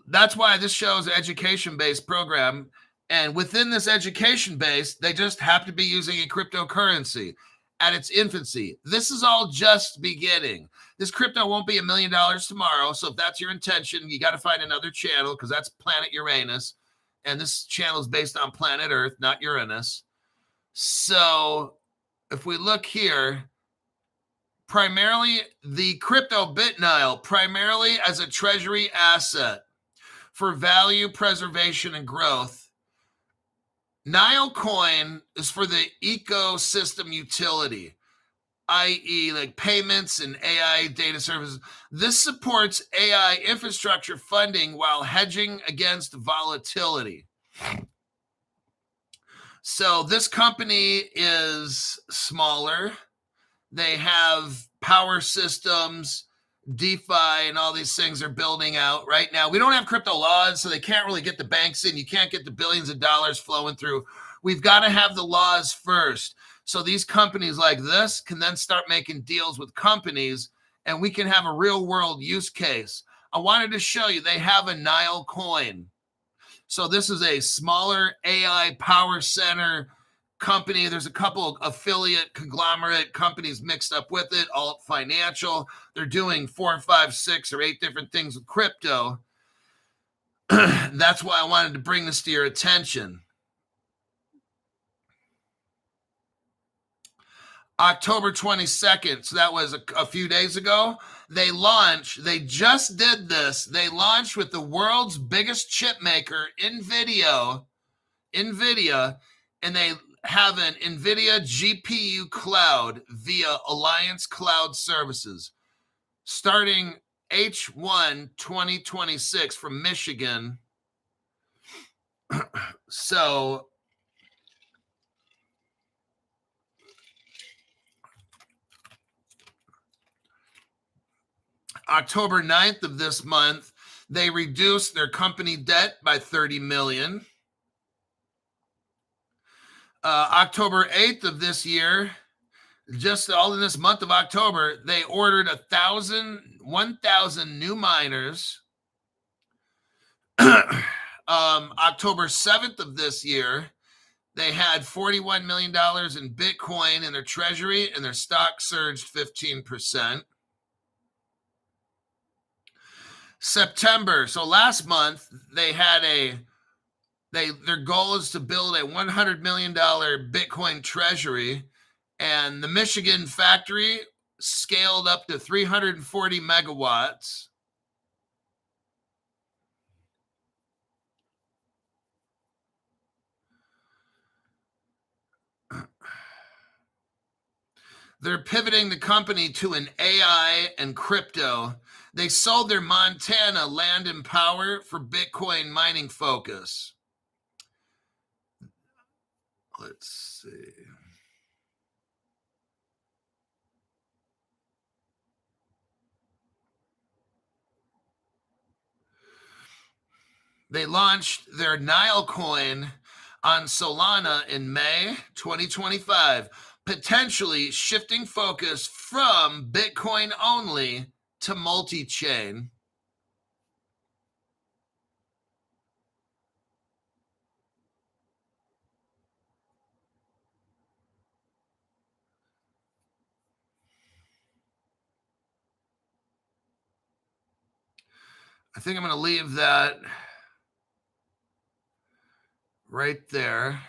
A: That's why this show is an education-based program. And within this education base, they just happen to be using a cryptocurrency at its infancy. This is all just beginning. This crypto won't be $1 million tomorrow. So if that's your intention, you got to find another channel because that's planet Uranus. And this channel is based on planet Earth, not Uranus. So if we look here, primarily the crypto BitNile, primarily as a treasury asset for value preservation and growth. Nile coin is for the ecosystem utility, i.e. like payments and AI data services. This supports AI infrastructure funding while hedging against volatility. So this company is smaller. They have power systems, DeFi, and all these things are building out right now. We don't have crypto laws, so they can't really get the banks in. You can't get the billions of dollars flowing through. We've got to have the laws first. So these companies like this can then start making deals with companies, and we can have a real world use case. I wanted to show you, they have a Nile coin. So this is a smaller AI power center company. There's a couple of affiliate conglomerate companies mixed up with it, Alt Financial. They're doing 4, 5, 6, or 8 different things with crypto. That's why I wanted to bring this to your attention. October 22nd, so that was a few days ago, they just did this. They launched with the world's biggest chip maker, NVIDIA, and they have an NVIDIA GPU cloud via Alliance Cloud Services starting H1 2026 from Michigan. So October 9th of this month, they reduced their company debt by $30 million. October 8th of this year, just all in this month of October, they ordered 1,000 new miners. October 7th of this year, they had $41 million in Bitcoin in their treasury, and their stock surged 15%. September, so last month, they had their goal is to build a $100 million Bitcoin treasury, and the Michigan factory scaled up to 340 megawatts. They're pivoting the company to an AI and crypto. They sold their Montana land and power for Bitcoin mining focus. Let's see. They launched their Nile coin on Solana in May 2025, potentially shifting focus from Bitcoin only to multi-chain. I think I'm going to leave that right there.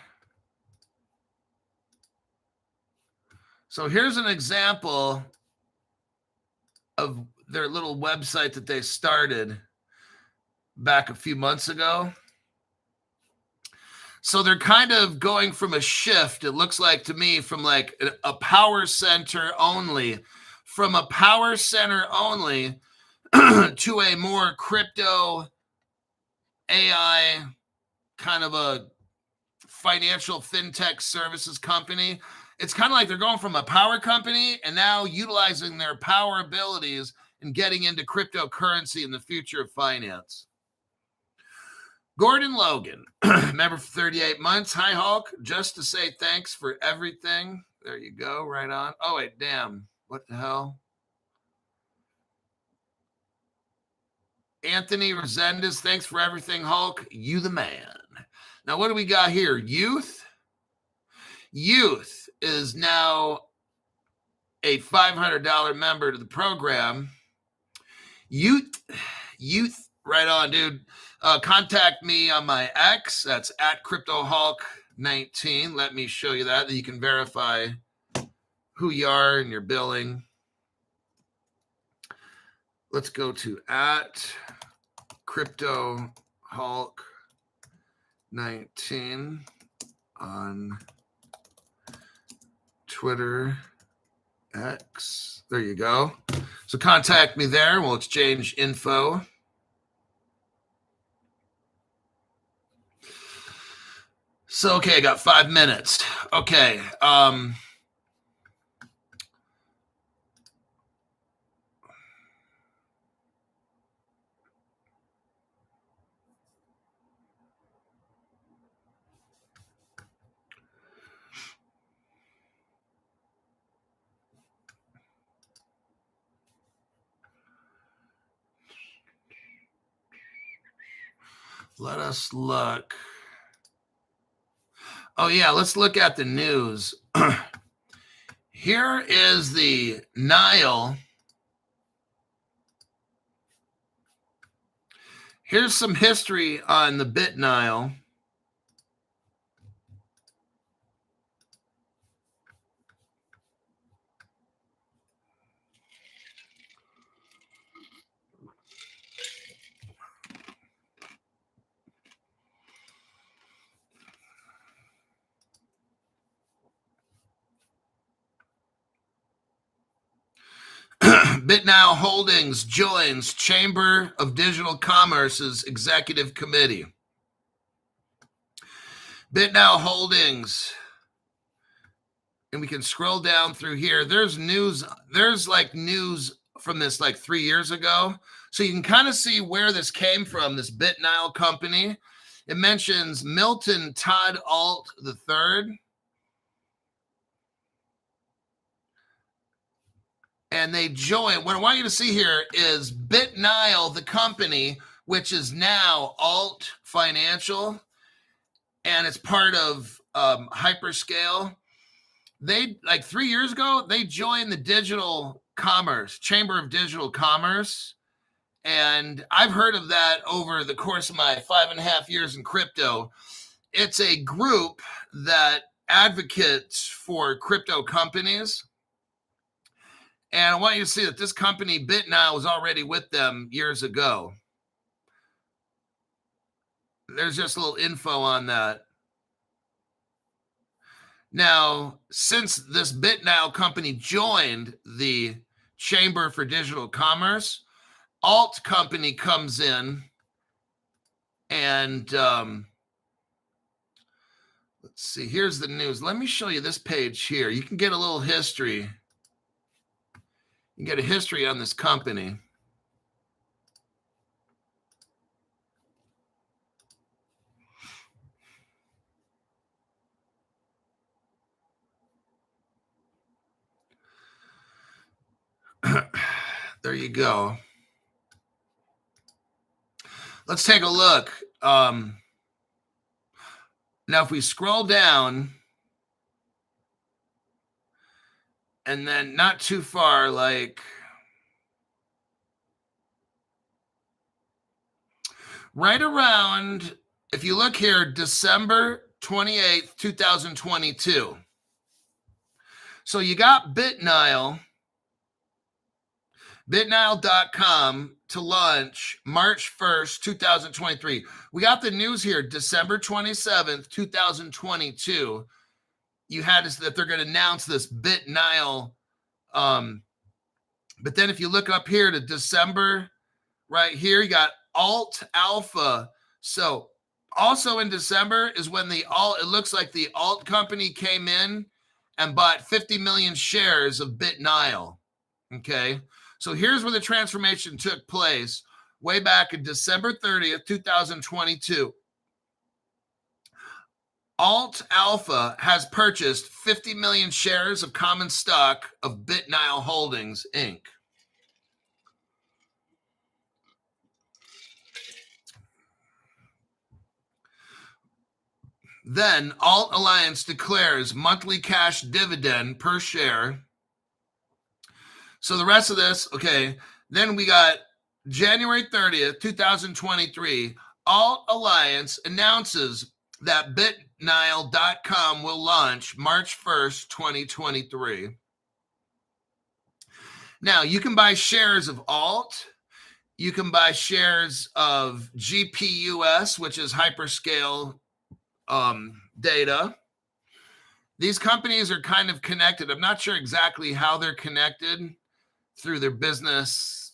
A: So here's an example of their little website that they started back a few months ago. So they're kind of going from a shift, it looks like to me, from like a power center only, to a more crypto AI kind of a financial fintech services company. It's kind of like they're going from a power company and now utilizing their power abilities and getting into cryptocurrency in the future of finance. Gordon Logan, member for 38 months. Hi, Hulk. Just to say thanks for everything. There you go. Right on. Oh, wait, damn. What the hell? Anthony Resendez, thanks for everything, Hulk. You the man. Now, what do we got here? Youth. Youth is now a $500 member to the program. Youth, right on, dude. Contact me on my X. That's at CryptoHulk19. Let me show you that you can verify who you are and your billing. Let's go to at CryptoHulk19 on Twitter, X. There you go. So contact me there. We'll exchange info. So, okay, I got 5 minutes. Okay. Let us look. Oh, yeah, let's look at the news. Here is the Nile. Here's some history on the BitNile. BitNile Holdings joins Chamber of Digital Commerce's Executive Committee. BitNile Holdings, and we can scroll down through here. There's news. There's like news from this like 3 years ago. So you can kind of see where this came from, this BitNile company. It mentions Milton Todd Alt III. And they join. What I want you to see here is BitNile, the company, which is now Alt Financial, and it's part of Hyperscale. They, like 3 years ago, they joined the Digital Commerce, Chamber of Digital Commerce. And I've heard of that over the course of my 5.5 years in crypto. It's a group that advocates for crypto companies. And I want you to see that this company, BitNile, was already with them years ago. There's just a little info on that. Now, since this BitNile company joined the Chamber for Digital Commerce, Alt Company comes in and let's see, here's the news. Let me show you this page here. You can get a little history. You can get a history on this company. There you go. Let's take a look. Now, if we scroll down, and then not too far, like right around, if you look here, December 28th, 2022. So you got BitNile, BitNile.com to launch March 1st, 2023. We got the news here, December 27th, 2022. You had that they're going to announce this BitNile. But then if you look up here to December, right here, you got Alt Alpha. So also in December is when it looks like the Alt company came in and bought 50 million shares of BitNile. Okay. So here's where the transformation took place way back in December 30th, 2022. Alt Alpha has purchased 50 million shares of common stock of BitNile Holdings, Inc. Then Alt Alliance declares monthly cash dividend per share. So the rest of this, okay, then we got January 30th, 2023, Alt Alliance announces that BitNile.com will launch March 1st, 2023. Now, you can buy shares of Alt. You can buy shares of GPUS, which is hyperscale data. These companies are kind of connected. I'm not sure exactly how they're connected through their business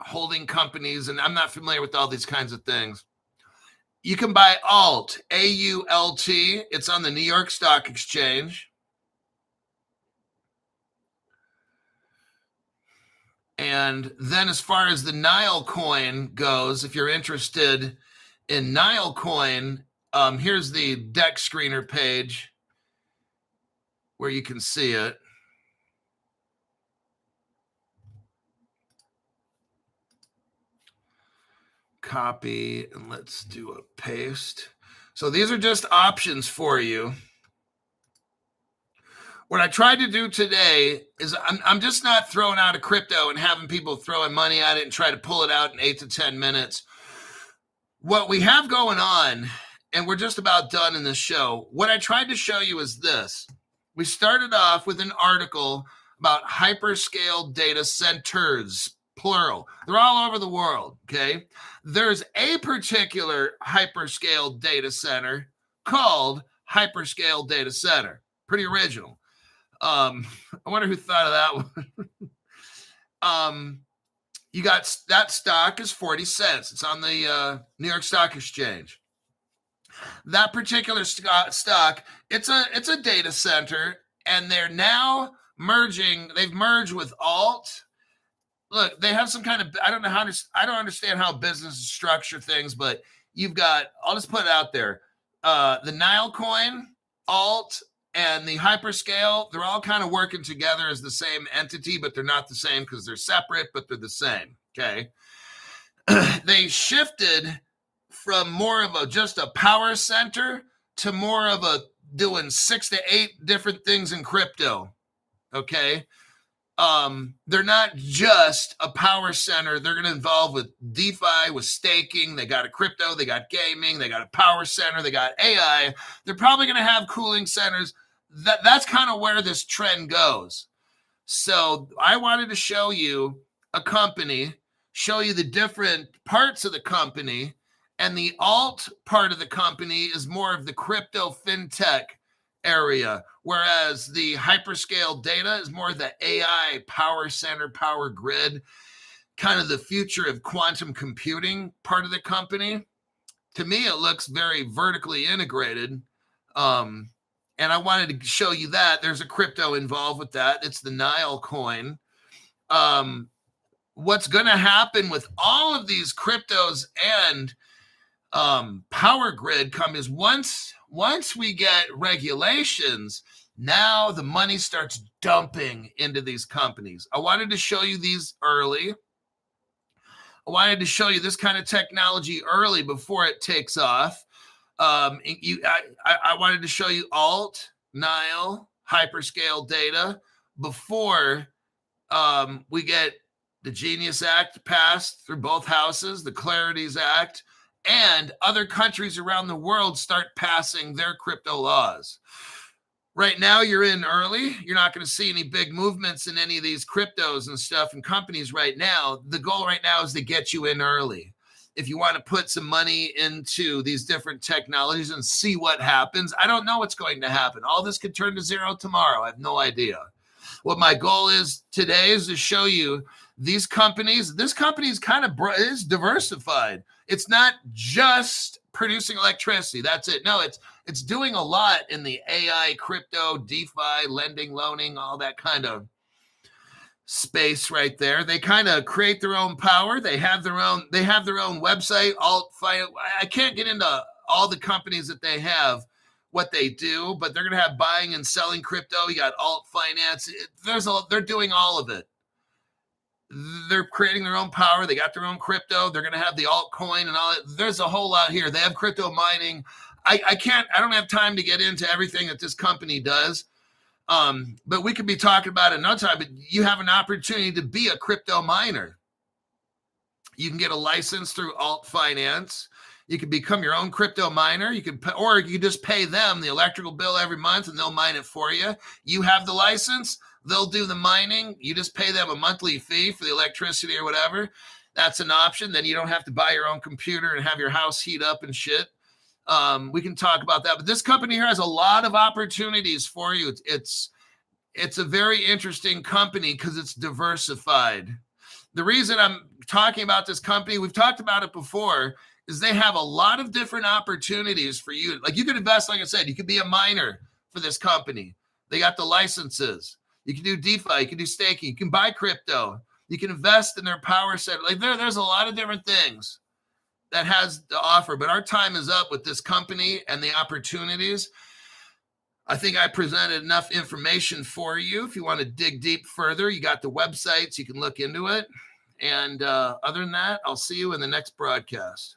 A: holding companies, and I'm not familiar with all these kinds of things. You can buy ALT, A-U-L-T. It's on the New York Stock Exchange. And then as far as the Nile coin goes, if you're interested in Nile coin, here's the deck screener page where you can see it. Copy, and let's do a paste. So these are just options for you. What I tried to do today is I'm just not throwing out a crypto and having people throwing money at it and try to pull it out in 8 to 10 minutes. What we have going on, and we're just about done in this show, what I tried to show you is this. We started off with an article about hyperscale data centers, plural. They're all over the world, okay? There's a particular hyperscale data center called Hyperscale Data Center. Pretty original. I wonder who thought of that one. You got that stock is 40 cents. It's on the New York Stock Exchange. That particular stock, it's a data center, and they're now merging. They've merged with Alt. Look, they have some kind of, I don't understand how businesses structure things, but you've got, I'll just put it out there. The Nile coin, Alt, and the hyperscale, they're all kind of working together as the same entity, but they're not the same because they're separate, but they're the same, okay? They shifted from more of just a power center to more of a doing 6 to 8 different things in crypto, okay? They're not just a power center. They're going to involve with DeFi, with staking. They got a crypto, they got gaming, they got a power center, they got AI. They're probably going to have cooling centers. That's kind of where this trend goes. So I wanted to show you a company, show you the different parts of the company, and the alt part of the company is more of the crypto fintech area, whereas the hyperscale data is more the AI power center, power grid, kind of the future of quantum computing part of the company. To me, it looks very vertically integrated. And I wanted to show you that there's a crypto involved with that. It's the Nile coin. What's going to happen with all of these cryptos and power grid companies, once we get regulations, now the money starts dumping into these companies. I wanted to show you these early. I wanted to show you this kind of technology early before it takes off. I wanted to show you Alt, Nile, hyperscale data before we get the Genius Act passed through both houses, the Clarities Act, and other countries around the world start passing their crypto laws. Right now, you're in early. You're not going to see any big movements in any of these cryptos and stuff and companies right now. The goal right now is to get you in early. If you want to put some money into these different technologies and see what happens, I don't know what's going to happen. All this could turn to zero tomorrow. I have no idea. What my goal is today is to show you these companies. This company is kind of is diversified. It's not just producing electricity. That's it. No, it's doing a lot in the AI, crypto, DeFi, lending, loaning, all that kind of space right there. They kind of create their own power. They have their own website. I can't get into all the companies that they have, what they do, but they're going to have buying and selling crypto. You got alt finance. They're doing all of it. They're creating their own power. They got their own crypto. They're going to have the altcoin and all that. There's a whole lot here. They have crypto mining. I don't have time to get into everything that this company does. But we could be talking about it another time, but you have an opportunity to be a crypto miner. You can get a license through Alt Finance. You can become your own crypto miner. You can pay, or you can just pay them the electrical bill every month and they'll mine it for you. You have the license. They'll do the mining. You just pay them a monthly fee for the electricity or whatever. That's an option. Then you don't have to buy your own computer and have your house heat up and shit. We can talk about that. But this company here has a lot of opportunities for you. It's a very interesting company because it's diversified. The reason I'm talking about this company, we've talked about it before, is they have a lot of different opportunities for you. Like you could invest, like I said, you could be a miner for this company. They got the licenses. You can do DeFi, you can do staking, you can buy crypto, you can invest in their power set. Like there's a lot of different things that has to offer, but our time is up with this company and the opportunities. I think I presented enough information for you. If you want to dig deep further, you got the websites, you can look into it. And other than that, I'll see you in the next broadcast.